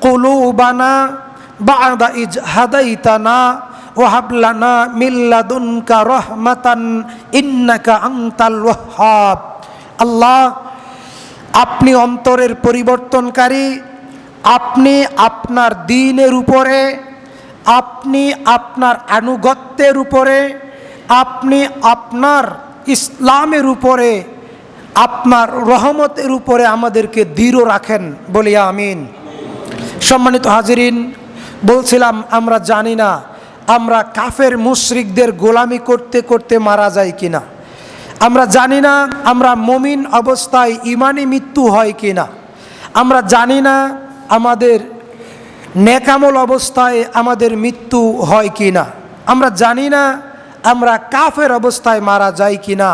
কুলুবানা বা'দা is হাদাইতানা ওয়া hub লানা মিন লাদুনকা রাহমাতান ইন্নাকা আনতাল ওয়াহ্হাব। আল্লাহ, আপনি অন্তরের পরিবর্তনকারী, আপনি আপনার দ্বীনের উপরে, আপনি আপনার আনুগত্যের উপরে, আপনি আপনার ইসলামের উপরে, আপনার রহমতের উপরে আমাদেরকে দৃঢ় রাখেন, বলি আমিন। সম্মানিত হাজিরিন, বলছিলাম আমরা জানি না আমরা কাফের মুশরিকদের গোলামি করতে করতে মারা যাই কিনা, আমরা জানি না আমরা মুমিন অবস্থায় ঈমানি মৃত্যু হয় কিনা, আমরা জানি না আমাদের নেকামল অবস্থায় আমাদের মৃত্যু হয় কিনা, আমরা জানি না আমরা কাফের অবস্থায় মারা যাই কিনা।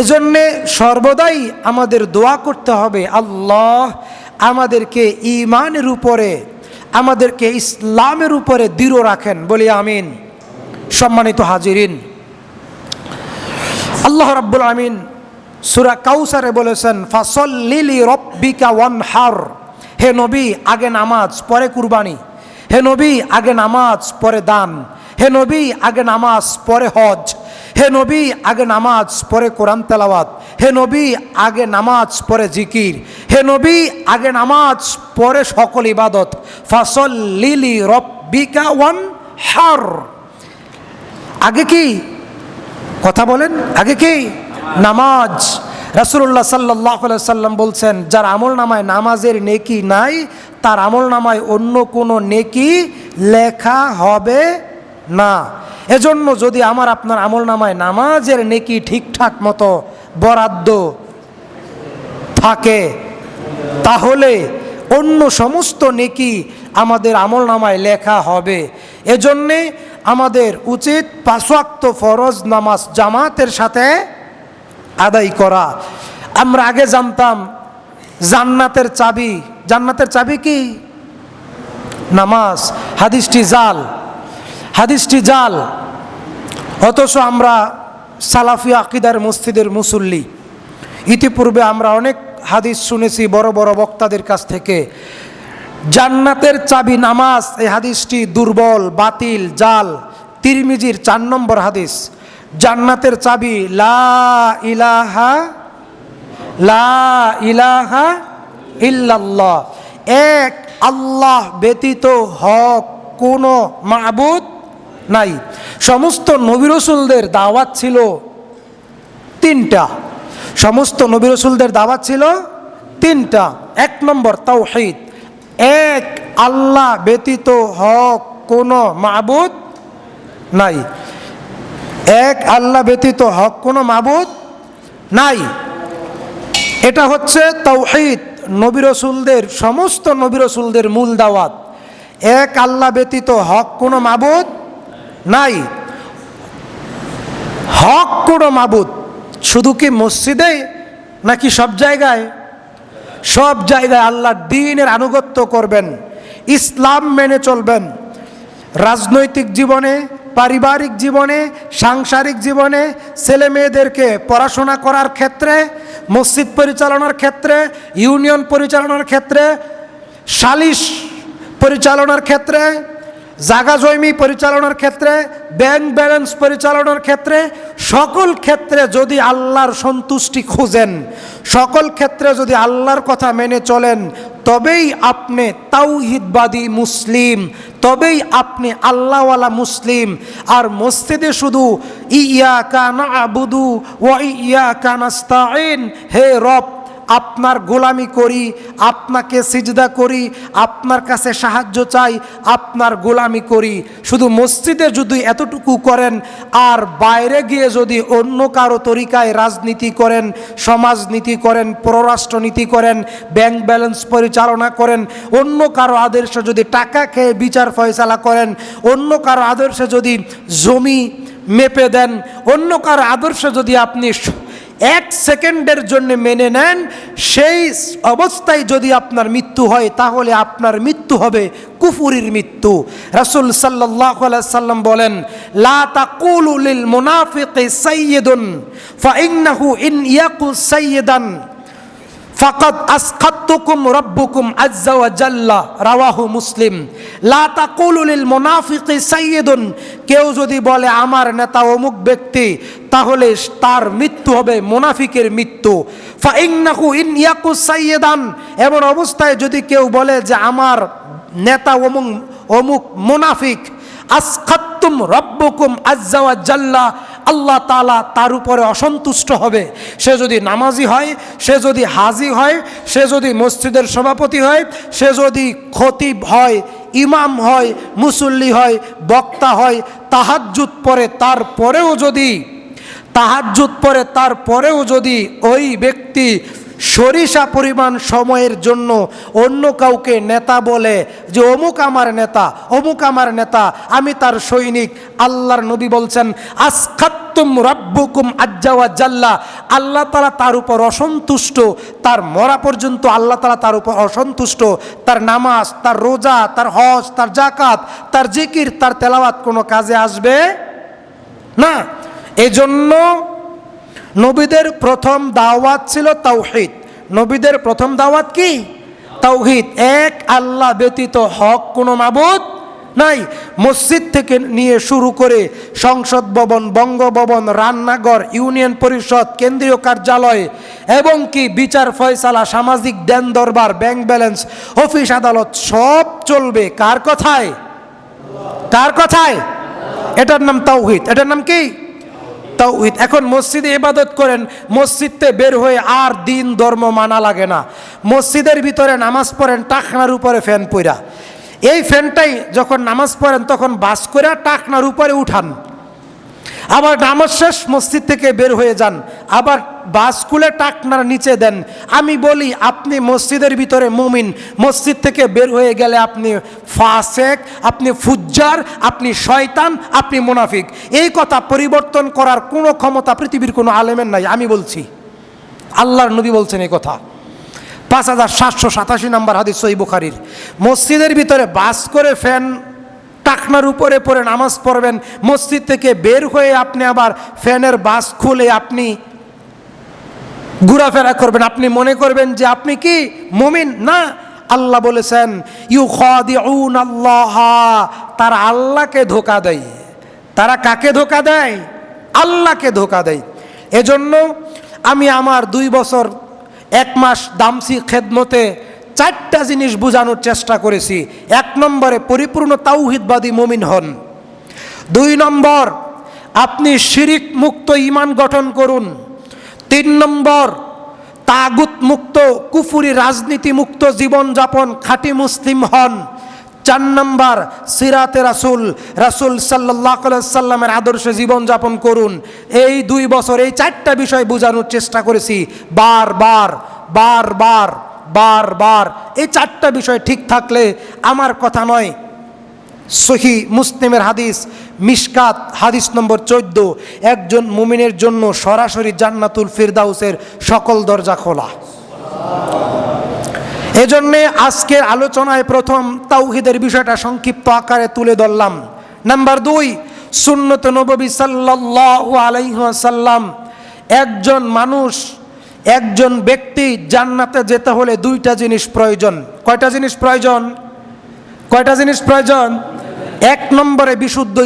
এজন্যে সর্বদাই আমাদের দোয়া করতে হবে, আল্লাহ আমাদেরকে ঈমানের উপরে, আমাদেরকে ইসলামের উপরে দৃঢ় রাখেন, বলি আমিন। সম্মানিত হাজিরিন, আল্লাহ রাব্বুল আমিন সূরা কাউসারে বলেছেন, ফাসল্লি লিরাব্বিকা ওয়ানহার। হে নবী, আগে নামাজ পরে কুরবানি, হে নবী আগে নামাজ পরে দান, হে নবী আগে নামাজ পরে হজ, হে নবী আগে নামাজ পরে কোরআন তেলাওয়াত, হে নবী আগে নামাজ পরে জিকির, হে নবী আগে নামাজ পরে সকল ইবাদত। ফাসল্লি লিরাব্বিকা ওয়ানহার। আগে কি কথা বলেন? আগে কি? নামাজ। রাসূলুল্লাহ সাল্লাল্লাহু আলাইহি সাল্লাম বলছেন, যার আমল নামায় নামাজের নেকি নাই তার আমল নামায় অন্য কোনো নেকি লেখা হবে না। এজন্য যদি আমার আপনার আমল নামায় নামাজের নেকি ঠিকঠাক মতো বরাদ্দ থাকে, তাহলে অন্য সমস্ত নেকি আমাদের আমল নামায় লেখা হবে। এজন্যে আমাদের উচিত 5 ওয়াক্ত ফরজ নামাজ জামাতের সাথে আদায় করা। আমরা আগে জানতাম জান্নাতের চাবি, জান্নাতের চাবি কি? নামাজ। হাদিসটি জাল, হাদিসটি জাল। অথচ আমরা সালাফি আকীদার মসজিদের মুসল্লি, ইতিপূর্বে আমরা অনেক হাদিস শুনেছি বড় বড় বক্তাদের কাছ থেকে। জান্নাতের চাবি নামাজ, এই হাদিসটি দুর্বল, বাতিল, জাল। তিরমিজির 4 নম্বর হাদিস। জান্নাতের চাবি লা ইলাহা ইল্লাল্লাহ, এক আল্লাহ ব্যতীত হক কোনো মাবুদ নাই। সমস্ত নবী রাসূলদের দাওয়াত ছিল 3টা, সমস্ত নবী রাসূলদের দাওয়াত ছিল 3টা। 1 নম্বর তাওহীদ, এক আল্লাহ ব্যতীত হক কোনো মাবুদ নাই, এক আল্লাহ ব্যতীত হক কোনো মাবুদ নাই। এটা হচ্ছে তাওহীদ, নবী রাসূলদের, সমস্ত নবী রাসূলদের মূল দাওয়াত। এক আল্লাহ ব্যতীত হক কোনো মাবুদ নাই। হক কোনো মাবুদ শুধু কি মসজিদে নাকি সব জায়গায়? সব জায়গায় আল্লাহর দ্বীনের আনুগত্য করবেন, ইসলাম মেনে চলবেন। রাজনৈতিক জীবনে, পারিবারিক জীবনে, সাংসারিক জীবনে, ছেলে মেয়েদেরকে পড়াশোনা করার ক্ষেত্রে, মসজিদ পরিচালনার ক্ষেত্রে, ইউনিয়ন পরিচালনার ক্ষেত্রে, সালিশ পরিচালনার ক্ষেত্রে, জাগা জমি পরিচালনার ক্ষেত্রে, ব্যাংক ব্যালেন্স পরিচালনার ক্ষেত্রে, সকল ক্ষেত্রে যদি আল্লাহর সন্তুষ্টি খুঁজেন, সকল ক্ষেত্রে যদি আল্লাহর কথা মেনে চলেন, তবেই আপনি তাওহীদবাদী মুসলিম, তবেই আপনি আল্লাহওয়ালা মুসলিম। আর মসজিদে শুধু ইয়াকা না'বুদু ওয়া ইয়াকা নাস্তাঈন, হে রব আপনার গোলামি করি, আপনাকে সিজদা করি, আপনার কাছে সাহায্য চাই, আপনার গোলামি করি, শুধু মসজিদে যদি এতটুকু করেন আর বাইরে গিয়ে যদি অন্য কারো তরিকায় রাজনীতি করেন, সমাজনীতি করেন, পররাষ্ট্রনীতি করেন, ব্যাংক ব্যালেন্স পরিচালনা করেন, অন্য কারো আদর্শে যদি টাকা খেয়ে বিচার ফয়সালা করেন, অন্য কারো আদর্শে যদি জমি মেপে দেন, অন্য কারো আদর্শে যদি আপনি 1 সেকেন্ডের জন্য মেনে নেন, সেই অবস্থায় যদি আপনার মৃত্যু হয়, তাহলে আপনার মৃত্যু হবে কুফুরির মৃত্যু। রাসূল সাল্লাল্লাহু আলাইহি সাল্লাম বলেন, লা তাকুলু লিল মুনাফিকি সাইয়্যিদুন ফা ইন্নাহু ইন ইয়াকু সাইয়্যিদান ফাকাদ আসখাতুকুম রাব্বুকুম আজ্জা ওয়া জাল্লা, রাওয়াহু মুসলিম। লা তাকুলু লিল মুনাফিকি সাইয়্যিদুন, কেউ যদি বলে আমার নেতা অমুক ব্যক্তি, তাহলে তার মৃত্যু হবে মুনাফিকের মৃত্যু। ফা ইন্নাহু ইন ইয়াকু সাইয়্যিদান, এমন অবস্থায় যদি কেউ বলে যে আমার নেতা অমুক মুনাফিক, আসখাতুম রাব্বুকুম আজ্জা ওয়া জাল্লা, আল্লাহ তাআলা তার উপরে অসন্তুষ্ট হবে। সে যদি নামাজি হয়, সে যদি হাজি হয়, সে যদি মসজিদের সভাপতি হয়, সে যদি খতিব হয়, ইমাম হয়, মুসল্লি হয়, বক্তা হয়, তাহাজ্জুদ পড়ে, তারপরেও যদি ওই ব্যক্তি সরিষা পরিমাণ সময়ের জন্য অন্য কাউকে নেতা বলে যে অমুক আমার নেতা, অমুক আমার নেতা, আমি তার সৈনিক, আল্লাহর নবী বলছেন আসখাতুম রাব্বুকুম আজ্জা ওয়া জাল্লা, আল্লাহ তাআলা তার উপর অসন্তুষ্ট, তার মরা পর্যন্ত আল্লাহ তাআলা তার উপর অসন্তুষ্ট। তার নামাজ, তার রোজা, তার হজ, তার যাকাত, তার জিকির, তার তেলাওয়াত কোনো কাজে আসবে না। এজন্য নবীদের প্রথম দাওয়াত ছিল তাওহীদ। নবীদের প্রথম দাওয়াত কি? তাওহীদ, এক আল্লাহ ব্যতীত হক কোনো মাবুদ নাই। মসজিদ থেকে নিয়ে শুরু করে সংসদ ভবন, বঙ্গভবন, রান্নাঘর, ইউনিয়ন পরিষদ, কেন্দ্রীয় কার্যালয় এবং কি বিচার ফয়সালা, সামাজিক দেন দরবার, ব্যাংক ব্যালেন্স, অফিস আদালত সব চলবে কার কথায়? কার কথায়? এটার নাম তাওহীদ। এটার নাম কি? তাওহীদ। এখন মসজিদে ইবাদত করেন, মসজিদে বের হয়ে আর দিন ধর্ম মানা লাগে না। মসজিদের ভিতরে নামাজ পড়েন টাকনার উপরে ফ্যান পইরা, এই ফ্যানটাই যখন নামাজ পড়েন তখন বাস করে টাকনার উপরে উঠান, আবার নামাজ শেষ মসজিদ থেকে বের হয়ে যান, আবার বাস খুলে টাকনার নিচে দেন। আমি বলি আপনি মসজিদের ভিতরে মুমিন, মসজিদ থেকে বের হয়ে গেলে আপনি ফাসেক, আপনি ফুজ্জার, আপনি শয়তান, আপনি মুনাফিক। এই কথা পরিবর্তন করার কোনো ক্ষমতা পৃথিবীর কোনো আলেমের নাই, আমি বলছি, আল্লাহর নবী বলছেন এই কথা। 5787 নম্বর হাদিস সহিহ বুখারীর। মসজিদের ভিতরে বাস করে ফ্যান টাকনার উপরে পরে নামাজ পড়বেন, মসজিদ থেকে বের হয়ে আপনি আবার ফ্যানের বাস খুলে আপনি ঘোরাফেরা করবেন, আপনি মনে করবেন যে আপনি কি মুমিন? না, আল্লাহ বলেছেন ইউখাদিউনাল্লাহ, তারা আল্লাহকে ধোঁকা দেয়। তারা কাকে ধোঁকা দেয়? আল্লাহকে ধোঁকা দেয়। এজন্য আমি আমার 2 বছর 1 মাস দামসি খেদমতে 4টা জিনিস বোঝানোর চেষ্টা করেছি। 1 নম্বরে পরিপূর্ণ তাওহীদবাদী মুমিন হন। 2 নম্বর আপনি শিরিক মুক্ত ঈমান গঠন করুন। 3 নম্বর তাগুত মুক্ত, কুফরি রাজনীতি মুক্ত জীবন যাপন, খাঁটি মুসলিম হন। 4 নম্বর সিরাতে রাসূল সাল্লাল্লাহু আলাইহি সাল্লামের আদর্শে জীবন যাপন করুন। এই 2 বছর এই 4টা বিষয় বোঝানোর চেষ্টা করেছি বারবার। এই 4টা বিষয় ঠিক থাকলে, আমার কথা নয়, সহিহ মুসলিমের হাদিস, মিশকাত হাদিস নম্বর 14, একজন মুমিনের জন্য সরাসরি জান্নাতুল ফিরদাউসের সকল দরজা খোলা। এজন্যে আজকের আলোচনায় প্রথম তাওহীদের বিষয়টা সংক্ষিপ্ত আকারে তুলে ধরলাম। নাম্বার 2, সুন্নত নববী সাল্লাল্লাহু আলাইহি ওয়াসাল্লাম। একজন মানুষ, একজন ব্যক্তি জান্নাতে যেতে হলে 2টা জিনিস প্রয়োজন। কয়টা জিনিস প্রয়োজন? 1 নম্বরে বিশুদ্ধ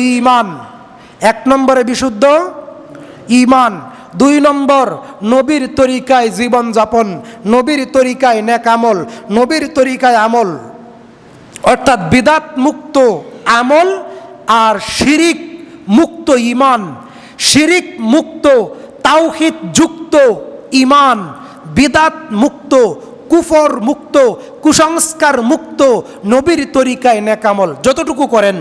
ঈমান। 2 নম্বর নবীর তরিকায় জীবন যাপন, নবীর তরিকায় নেক আমল, নবীর তরিকায় আমল, অর্থাৎ বিদাত মুক্ত আমল আর শিরিক মুক্ত ঈমান, শিরিক মুক্ত তাওহীদ যুক্ত ঈমান, বিদাত মুক্ত, কুফর মুক্ত, কুসংস্কার মুক্ত নবীর তরিকায় নেক আমল যতটুকু করেন।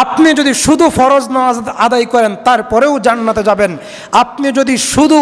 আপনি যদি শুধু ফরজ নামাজ আদায় করেন তারপরেও জান্নাতে যাবেন। আপনি যদি শুধু